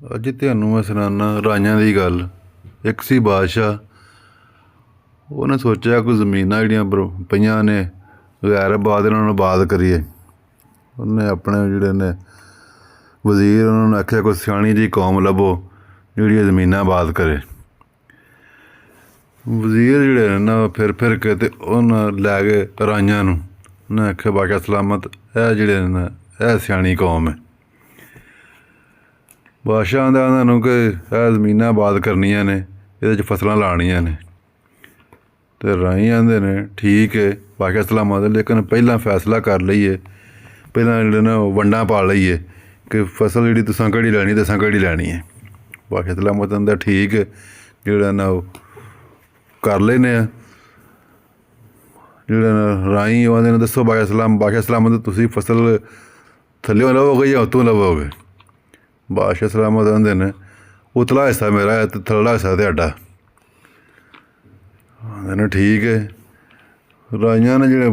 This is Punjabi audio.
ਅੱਜ ਤੁਹਾਨੂੰ ਮੈਂ ਸੁਣਾਉਂਦਾ ਰਾਈਆਂ ਦੀ ਗੱਲ। ਇੱਕ ਸੀ ਬਾਦਸ਼ਾਹ, ਉਹਨੇ ਸੋਚਿਆ ਕੋਈ ਜ਼ਮੀਨਾਂ ਜਿਹੜੀਆਂ ਪਈਆਂ ਨੇ ਗੈਰ ਆਬਾਦ, ਇਹਨਾਂ ਨੂੰ ਆਬਾਦ ਕਰੀਏ। ਉਹਨੇ ਆਪਣੇ ਜਿਹੜੇ ਨੇ ਵਜ਼ੀਰ, ਉਹਨਾਂ ਨੂੰ ਆਖਿਆ ਕੋਈ ਸਿਆਣੀ ਜਿਹੀ ਕੌਮ ਲੱਭੋ ਜਿਹੜੀ ਇਹ ਜ਼ਮੀਨਾਂ ਆਬਾਦ ਕਰੇ। ਵਜ਼ੀਰ ਜਿਹੜੇ ਨੇ ਨਾ ਫਿਰ ਫਿਰ ਕੇ ਅਤੇ ਉਹਨਾਂ ਲੈ ਗਏ ਰਾਈਆਂ ਨੂੰ। ਉਹਨੇ ਆਖਿਆ ਬਾਦਸ਼ਾਹ ਸਲਾਮਤ, ਇਹ ਜਿਹੜੇ ਨੇ ਇਹ ਸਿਆਣੀ ਕੌਮ ਹੈ। ਬਾਦਸ਼ਾਹ ਆਂਦਾ ਉਹਨਾਂ ਨੂੰ ਕਿ ਇਹ ਜ਼ਮੀਨਾਂ ਆਬਾਦ ਕਰਨੀਆਂ ਨੇ, ਇਹਦੇ 'ਚ ਫਸਲਾਂ ਲਾਉਣੀਆਂ ਨੇ। ਅਤੇ ਰਾਈ ਆਂਦੇ ਨੇ ਠੀਕ ਹੈ ਬਾਦਸ਼ਾਹ ਸਲਾਮਤ, ਲੇਕਿਨ ਪਹਿਲਾਂ ਫੈਸਲਾ ਕਰ ਲਈਏ, ਪਹਿਲਾਂ ਜਿਹੜੇ ਨਾ ਵੰਡਾਂ ਪਾ ਲਈਏ ਕਿ ਫਸਲ ਜਿਹੜੀ ਤੁਸਾਂ ਕਿਹੜੀ ਲੈਣੀ ਤੇ ਅਸਾਂ ਕਿਹੜੀ ਲੈਣੀ ਹੈ। ਬਾਦਸ਼ਾਹ ਸਲਾਮਤ ਆਂਦਾ ਠੀਕ ਹੈ, ਜਿਹੜਾ ਨਾ ਉਹ ਕਰ ਲੈਂਦੇ ਆ। ਜਿਹੜਾ ਨਾ ਰਾਈ ਉਹ ਆਂਦੇ ਨੇ ਦੱਸੋ ਬਾਦਸ਼ਾਹ ਸਲਾਮਤ ਤੁਸੀਂ ਫਸਲ ਥੱਲਿਓਂ ਲਵੋਗੇ ਜਾਂ ਉੱਤੋਂ ਲਵੋਗੇ। ਬਾਦਸ਼ਾਹ ਸਲਾਮਤ ਆਂਦੇ ਨੇ ਉਤਲਾ ਹਿੱਸਾ ਮੇਰਾ ਹੈ ਅਤੇ ਥੱਲੜਾ ਹਿੱਸਾ ਤੁਹਾਡਾ। ਆਂਦੇ ਨੇ ਠੀਕ ਹੈ। ਰਾਈਆਂ ਨੇ ਜਿਹੜੇ